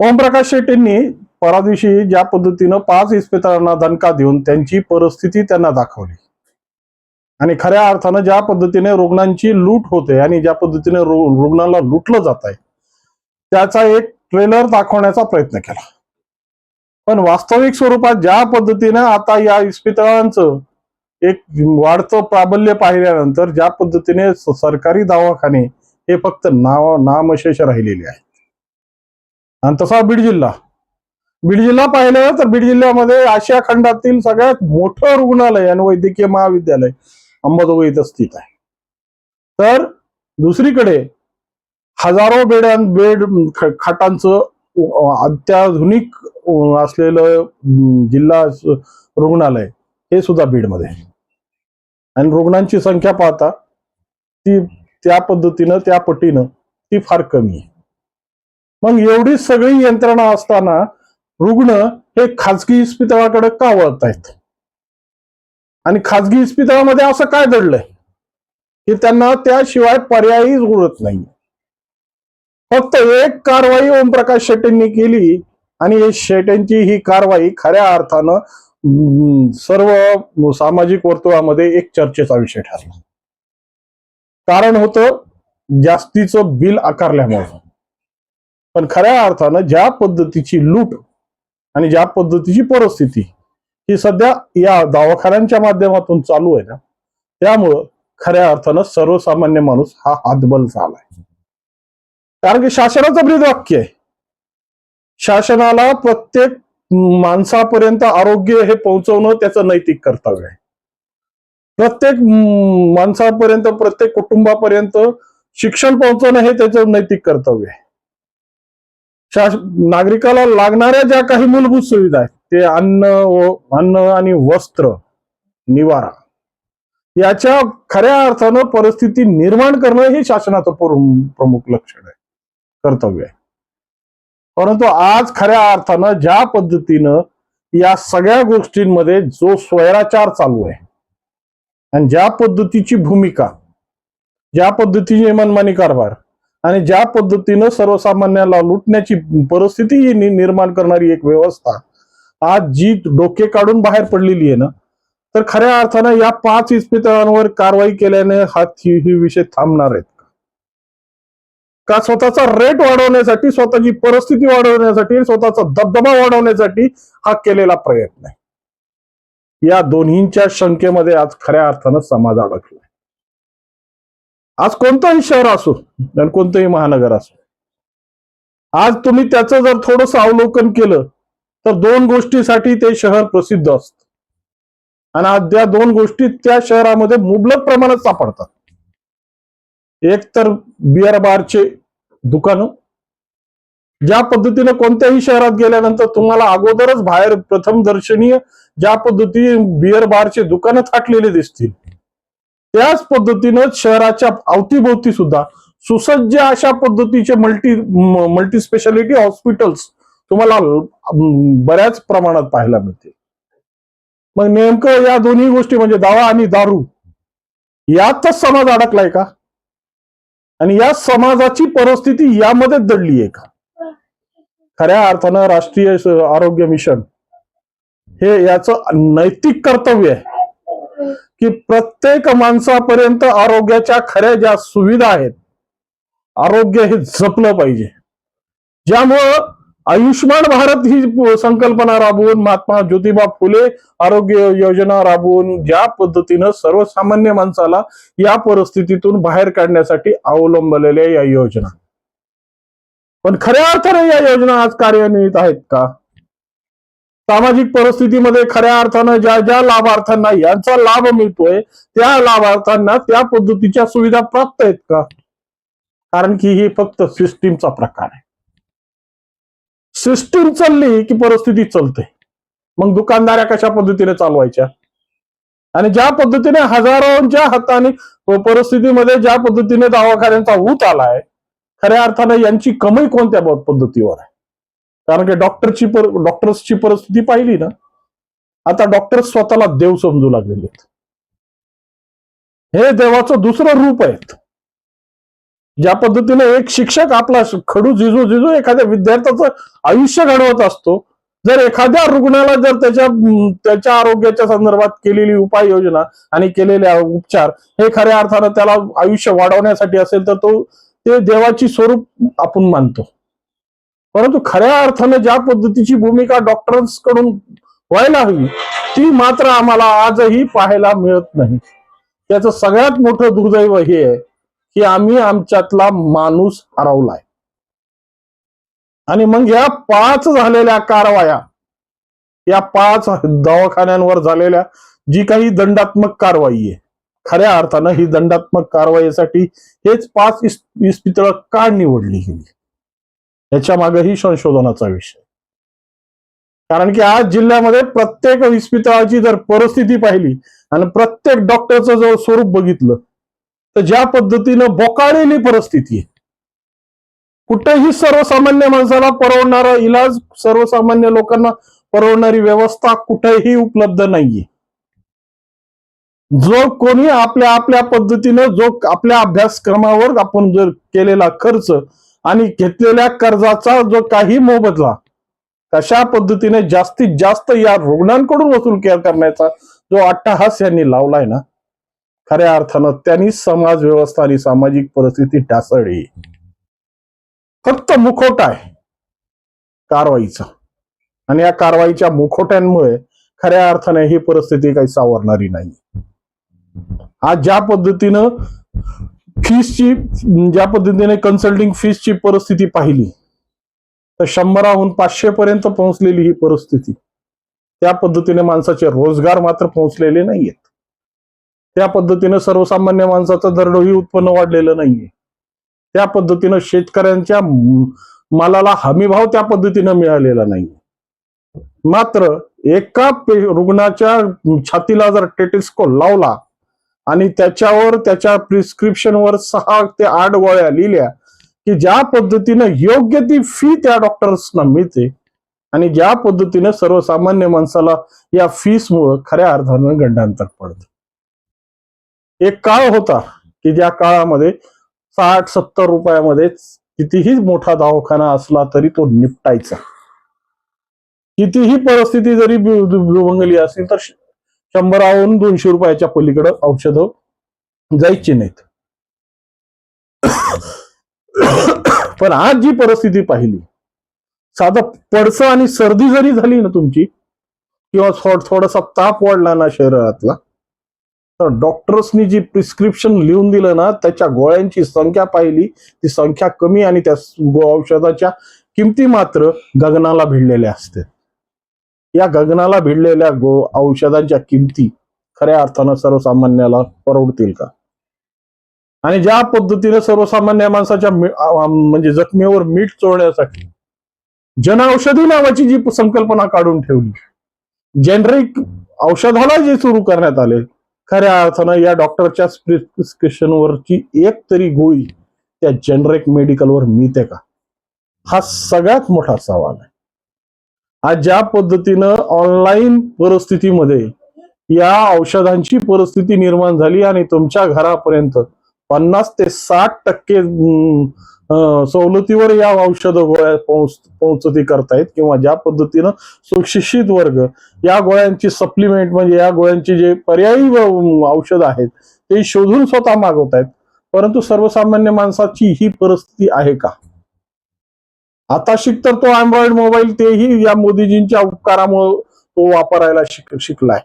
ओमप्रकाश शेट्टींनी परदिवशी ज्या पद्धतीनं 5 इस्पितळांना दणका देऊन त्यांची परिस्थिती त्यांना दाखवली आणि खऱ्या अर्थानं ज्या पद्धतीने रुग्णांची लूट होते आणि ज्या पद्धतीने रुग्णांना लुटलं जात आहे त्याचा एक ट्रेलर दाखवण्याचा प्रयत्न केला. पण वास्तविक स्वरूपात ज्या पद्धतीनं आता या इस्पितळांचं एक वाढतं प्राबल्य पाहिल्यानंतर ज्या पद्धतीने सरकारी दवाखाने हे फक्त नामशेष राहिलेले आहेत. आणि तसा बीड जिल्हा पाहिलं तर बीड जिल्ह्यामध्ये आशिया खंडातील सगळ्यात मोठं रुग्णालय आणि वैद्यकीय महाविद्यालय अंबाजोगाई इथं स्थित आहे. तर दुसरीकडे हजारो बेड खाटांचं अत्याधुनिक असलेलं जिल्हा रुग्णालय हे सुद्धा बीडमध्ये आहे. आणि रुग्णांची संख्या पाहता ती त्या पद्धतीनं त्या पटीनं ती फार कमी आहे. मग एवढी सगळी यंत्रणा असताना रुग्ण हे खाजगी इस्पितळाकडे का वळतायत आणि खाजगी इस्पितळामध्ये असं काय दडलंय की त्यांना त्याशिवाय पर्यायच उरत नाही. फक्त एक कारवाई ओमप्रकाश शेट्टींनी केली आणि शेट्टींची ही कारवाई खऱ्या अर्थानं सर्व सामाजिक वर्तुळामध्ये एक चर्चेचा विषय ठरला. कारण होतं जास्तीचं बिल आकारल्यामुळे. पण खऱ्या अर्थानं ज्या पद्धतीची लूट आणि ज्या पद्धतीची परिस्थिती ही सध्या या दवाखान्यांच्या माध्यमातून चालू आहे ना, त्यामुळं खऱ्या अर्थानं सर्वसामान्य माणूस हा हातबल झालाय. कारण की शासनाचं ब्रीदवाक्य आहे, शासनाला प्रत्येक माणसापर्यंत आरोग्य हे पोहोचवणं त्याचं नैतिक कर्तव्य आहे. प्रत्येक माणसापर्यंत प्रत्येक कुटुंबापर्यंत शिक्षण पोहोचवणं हे त्याचं नैतिक कर्तव्य आहे. नागरिकाला लागणाऱ्या ज्या काही मूलभूत सुविधा आहेत ते अन्न आणि वस्त्र निवारा याच्या खऱ्या अर्थानं परिस्थिती निर्माण करणं हे शासनाचं प्रमुख लक्षण आहे, कर्तव्य आहे. परंतु आज खऱ्या अर्थानं ज्या पद्धतीनं या सगळ्या गोष्टींमध्ये जो स्वैराचार चालू आहे आणि ज्या पद्धतीची भूमिका, ज्या पद्धतीची मनमानी कारभार आणि ज्या पद्धतीनं सर्वसामान्याला लुटण्याची परिस्थिती निर्माण करणारी एक व्यवस्था आज जी डोके काढून बाहेर पडलेली आहे ना, तर खऱ्या अर्थानं या 5 इस्पितळांवर कारवाई केल्याने ही विषय थांबणार आहेत का? स्वतःचा रेट वाढवण्यासाठी, स्वतःची परिस्थिती वाढवण्यासाठी, स्वतःचा दबदबा वाढवण्यासाठी हा केलेला प्रयत्न आहे. या दोन्हींच्या शंकेमध्ये आज खऱ्या अर्थानं समाज अडकलाय. आज कोणतंही शहर असो आणि कोणतंही महानगर असो, आज तुम्ही त्याचं जर थोडस अवलोकन केलं तर 2 गोष्टीसाठी ते शहर प्रसिद्ध असतं आणि आज त्या 2 गोष्टी त्या शहरामध्ये मुबलक प्रमाणात सापडतात. एक तर बिअर बारचे दुकानं, ज्या पद्धतीने कोणत्याही शहरात गेल्यानंतर तुम्हाला अगोदरच बाहेर प्रथम दर्शनीय ज्या पद्धतीने बिअर बारचे दुकानं थाटलेले दिसतील, त्याच पद्धतीनं शहराच्या अवतीभोवती सुद्धा सुसज्ज अशा पद्धतीचे मल्टी स्पेशालिटी हॉस्पिटल्स तुम्हाला बऱ्याच प्रमाणात पाहायला मिळते. मग नेमकं या दोन्ही गोष्टी म्हणजे दवा आणि दारू यातच समाज अडकलाय का? आणि या समाजाची परिस्थिती यामध्ये दडली आहे का? खऱ्या अर्थानं राष्ट्रीय आरोग्य मिशन हे याचं नैतिक कर्तव्य आहे की प्रत्येक माणसापर्यंत आरोग्याच्या खऱ्या ज्या सुविधा आहेत, आरोग्य हे जपलं पाहिजे. ज्यामुळं आयुष्यमान भारत ही संकल्पना राबवून, महात्मा ज्योतिबा फुले आरोग्य योजना राबवून ज्या पद्धतीनं सर्वसामान्य माणसाला या परिस्थितीतून बाहेर काढण्यासाठी अवलंबलेल्या या योजना, पण खऱ्या अर्थाने या योजना आज कार्यान्वित आहेत का? सामाजिक परिस्थितीमध्ये खऱ्या अर्थानं ज्या ज्या लाभार्थ्यांना यांचा लाभ मिळतोय त्या लाभार्थ्यांना त्या पद्धतीच्या सुविधा प्राप्त आहेत का? कारण की ही फक्त सिस्टीमचा प्रकार आहे. सिस्टीम चालली की परिस्थिती चालते. मग दुकानदाऱ्या कशा पद्धतीने चालवायच्या आणि ज्या पद्धतीने हजारोंच्या हाताने परिस्थितीमध्ये ज्या पद्धतीने दवाखान्यांचा ऊत आलाय, खऱ्या अर्थानं यांची कमाई कोणत्या पद्धतीवर आहे? कारण की डॉक्टर्सची परिस्थिती पाहिली ना, आता डॉक्टर स्वतःला देव समजू लागलेले आहेत. हे देवाचं दुसरं रूप आहे. ज्या पद्धतीने एक शिक्षक आपला खडू झिजू झिजू एखाद्या विद्यार्थ्याचं आयुष्य घडवत असतो, जर एखाद्या रुग्णाला जर त्याच्या आरोग्याच्या संदर्भात केलेली उपाययोजना आणि केलेले उपचार हे खऱ्या अर्थानं त्याला आयुष्य वाढवण्यासाठी असेल तर ते देवाची स्वरूप आपण मानतो. परंतु खऱ्या अर्थानं ज्या पद्धतीची भूमिका डॉक्टर्स कडून व्हायला हवी ती मात्र आम्हाला आजही पाहायला मिळत नाही. त्याचं सगळ्यात मोठं दुर्दैव हे आहे की आम्ही आमच्यातला माणूस हरवलाय. आणि मग या 5 झालेल्या कारवाया, या 5 दवाखान्यांवर झालेल्या जी काही दंडात्मक कारवाई आहे, खऱ्या अर्थानं ही दंडात्मक कारवाईसाठी हेच 5 इस्पितळं का निवडली गेली, याच्या मागेही संशोधनाचा विषय. कारण की आज जिल्ह्यामध्ये प्रत्येक इस्पितळाची जर परिस्थिती पाहिली आणि प्रत्येक डॉक्टरचं जर स्वरूप बघितलं तर ज्या पद्धतीनं बोकाळलेली परिस्थिती आहे, कुठेही सर्वसामान्य माणसाला परवडणारा इलाज, सर्वसामान्य लोकांना परवडणारी व्यवस्था कुठेही उपलब्ध नाहीये. जो कोणी आपल्या आपल्या पद्धतीनं जो आपल्या अभ्यासक्रमावर आपण जर केलेला खर्च आणि घेतलेल्या कर्जाचा जो काही मोबदला कशा पद्धतीने जास्तीत जास्त या रुग्णांकडून वसूल करण्याचा जो अट्टहास यांनी लावलाय ना, खऱ्या अर्थानं त्यांनी समाज व्यवस्था आणि सामाजिक परिस्थिती ढासळली. फक्त मुखवटा आहे कारवाईचा आणि या कारवाईच्या मुखवट्यांमुळे खऱ्या अर्थाने ही परिस्थिती काही सावरणारी नाही. आज ज्या पद्धतीनं फीसची, ज्या पद्धतीने कन्सल्टिंग फीसची परिस्थिती पाहिली तर 100हून 500 पर्यंत पोहोचलेली ही परिस्थिती. त्या पद्धतीने माणसाचे रोजगार मात्र पोहोचलेले नाहीयेत. त्या पद्धतीने सर्वसामान्य माणसाचं दरडोई उत्पन्न वाढलेलं नाहीये. त्या पद्धतीनं शेतकऱ्यांच्या मालाला हमीभाव त्या पद्धतीनं मिळालेला नाही. मात्र एका रुग्णाच्या छातीला जर टेटिस्कोप लावला आणि त्याच्यावर त्याच्या प्रिस्क्रिप्शनवर 6 ते 8 गोळ्या लिहिल्या की ज्या पद्धतीनं योग्य ती फी त्या डॉक्टर्सना मिळते आणि ज्या पद्धतीने सर्वसामान्य माणसाला या फीसमुळे खऱ्या अर्थानं गंडांतर पडतं. एक काळ होता की ज्या काळामध्ये 60-70 रुपयामध्ये कितीही मोठा दवाखाना असला तरी तो निपटायचा. कितीही परिस्थिती जरी दुभंगली असेल तर 100हून 200 रुपयाच्या पलीकडे औषधं जायची नाहीत. पण आज जी परिस्थिती पाहिली, साधं पडसं आणि सर्दी जरी झाली ना तुमची किंवा थोडासा ताप वाढला ना शरीरातला तर डॉक्टर्सनी जी प्रिस्क्रिप्शन लिहून दिलं ना त्याच्या गोळ्यांची संख्या पाहिली, ती संख्या कमी आणि त्या औषधाच्या किमती मात्र गगनाला भिडलेल्या असते. या गगनाला भिडलेल्या औषधांच्या किमती खऱ्या अर्थानं सर्वसामान्याला परवडतील का? आणि ज्या पद्धतीने सर्वसामान्य माणसाच्या म्हणजे जखमेवर मीठ चोळण्यासाठी जनऔषधी नावाची जी संकल्पना काढून ठेवली, जेनरिक औषधाला जे सुरू करण्यात आले, खऱ्या अर्थानं या डॉक्टरच्या प्रिस्क्रिप्शनवरची एक तरी गोळी त्या जेनरिक मेडिकलवर मिळते का? हा सगळ्यात मोठा सवाल आहे. आज ज्या पद्धतीनं ऑनलाईन परिस्थितीमध्ये या औषधांची परिस्थिती निर्माण झाली आणि तुमच्या घरापर्यंत 50 ते 60% सवलतीवर या औषध गोळ्या पोहोचती करतायत किंवा ज्या पद्धतीनं सुशिक्षित वर्ग या गोळ्यांची सप्लिमेंट म्हणजे या गोळ्यांची जे पर्यायी औषध आहेत ते शोधून स्वतः मागवतायत, परंतु सर्वसामान्य माणसाची ही परिस्थिती आहे का? आता तर तो अँड्रॉइड मोबाईल तेही या मोदीजींच्या उपकारामुळे तो वापरायला शिकलाय.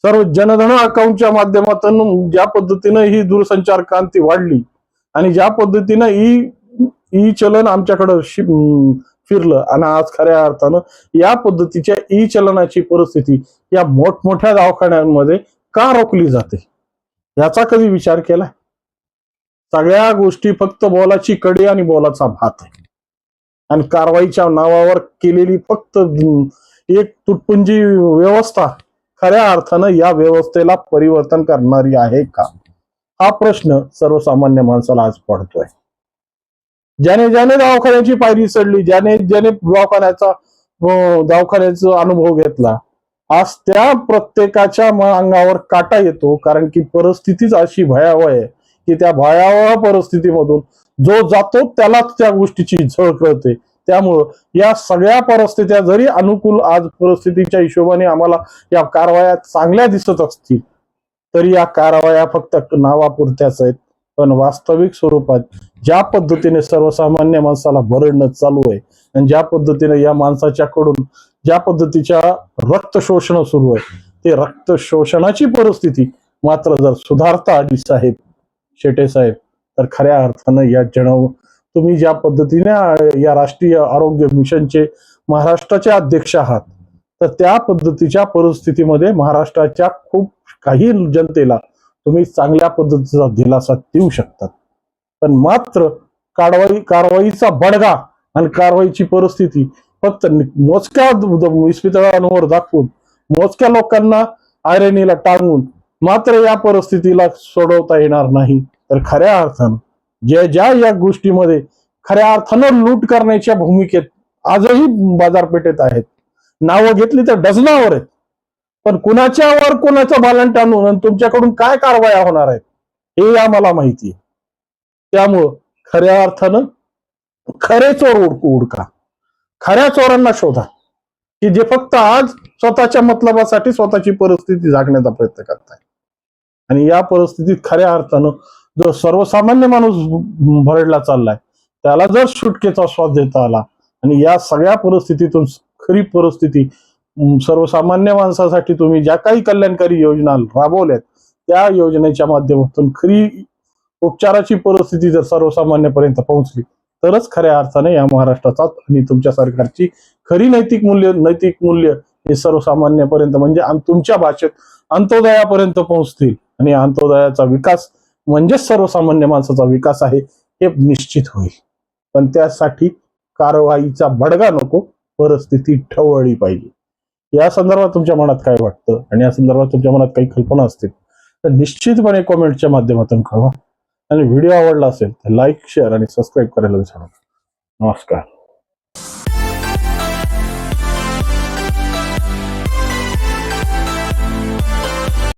सर्व जनधन अकाउंटच्या माध्यमातून ज्या पद्धतीनं ही दूरसंचार क्रांती वाढली आणि ज्या पद्धतीनं ई चलन आमच्याकडं फिरलं आणि आज खऱ्या अर्थानं या पद्धतीच्या ई चलनाची परिस्थिती या मोठमोठ्या दवाखान्यांमध्ये का रोखली जाते याचा कधी विचार केलाय? सगळ्या गोष्टी फक्त बोलाची कडी आणि बोलाचा भात आहे आणि कारवाईच्या नावावर केलेली फक्त एक तुटपुंजी व्यवस्था खऱ्या अर्थानं या व्यवस्थेला परिवर्तन करणारी आहे का? हा प्रश्न सर्वसामान्य माणसाला आज पडतोय. ज्याने दवाखान्याची पायरी चढली, ज्याने दवाखान्याचा अनुभव घेतला, आज त्या प्रत्येकाच्या अंगावर काटा येतो. कारण की परिस्थितीच अशी भयावह आहे की त्या भयावह परिस्थितीमधून जो जातो त्यालाच त्या गोष्टीची झळ कळते. त्यामुळं या सगळ्या परिस्थित्या जरी अनुकूल आज परिस्थितीच्या हिशोबाने आम्हाला या कारवाया चांगल्या दिसत असतील तरी या कारवाया फक्त नावापुरत्याच आहेत. पण वास्तविक स्वरूपात ज्या पद्धतीने सर्वसामान्य माणसाला भरडणं चालू आहे आणि ज्या पद्धतीने या माणसाच्याकडून ज्या पद्धतीच्या रक्त शोषण सुरू आहे ते रक्त शोषणाची परिस्थिती मात्र जर सुधारता आली साहेब शेटे साहेब तर खऱ्या अर्थानं या तुम्ही ज्या पद्धतीने या राष्ट्रीय आरोग्य मिशनचे महाराष्ट्राचे अध्यक्ष आहात तर त्या पद्धतीच्या परिस्थितीमध्ये महाराष्ट्राच्या खूप काही जनतेला तुम्ही चांगल्या पद्धतीचा दिलासा देऊ शकतात. पण मात्र कारवाईचा बडगा आणि कारवाईची परिस्थिती फक्त मोजक्या इस्पितळांवर दाखवून मोजक्या लोकांना आयरणीला टांगून मात्र या परिस्थितीला सोडवता येणार नाही. तर खऱ्या अर्थानं ज्या या गोष्टीमध्ये खऱ्या अर्थानं लूट करण्याच्या भूमिकेत आजही बाजारपेठेत आहेत. नावं घेतली तर डझनावर आहेत. पण कुणाच्यावर कोणाचं बालन टाणून आणि तुमच्याकडून काय कारवाया होणार आहेत हे आम्हाला माहिती आहे. त्यामुळं खऱ्या अर्थानं खरे चोर उडका, खऱ्या चोरांना शोधा की जे फक्त आज स्वतःच्या मतलबासाठी स्वतःची परिस्थिती जागण्याचा प्रयत्न करताय. आणि या परिस्थितीत खऱ्या अर्थानं जो सर्वसामान्य माणूस भरडला चाललाय त्याला जर सुटकेचा श्वास देता आला आणि या सगळ्या परिस्थितीतून खरी परिस्थिती सर्वसामान्य माणसासाठी तुम्ही ज्या काही कल्याणकारी योजना राबवल्यात त्या योजनेच्या माध्यमातून खरी उपचाराची परिस्थिती जर सर्वसामान्यपर्यंत पोहोचली तरच खऱ्या अर्थाने या महाराष्ट्राचा आणि तुमच्या सरकारची खरी नैतिक मूल्य हे सर्वसामान्यपर्यंत म्हणजे तुमच्या भाषेत अंत्योदयापर्यंत पोहोचतील आणि अंत्योदयाचा विकास म्हणजेच सर्वसामान्य माणसाचा विकास आहे हे निश्चित होईल. पण त्यासाठी कारवाईचा बडगा नको, परिस्थिती ठवळली पाहिजे. या संदर्भात तुमच्या मनात काय वाटतं आणि या संदर्भात तुमच्या मनात काही कल्पना असतील तर निश्चितपणे कमेंटच्या माध्यमातून कळवा. आणि व्हिडिओ आवडला असेल तर लाईक शेअर आणि सबस्क्राईब करायला विसरू नका. नमस्कार.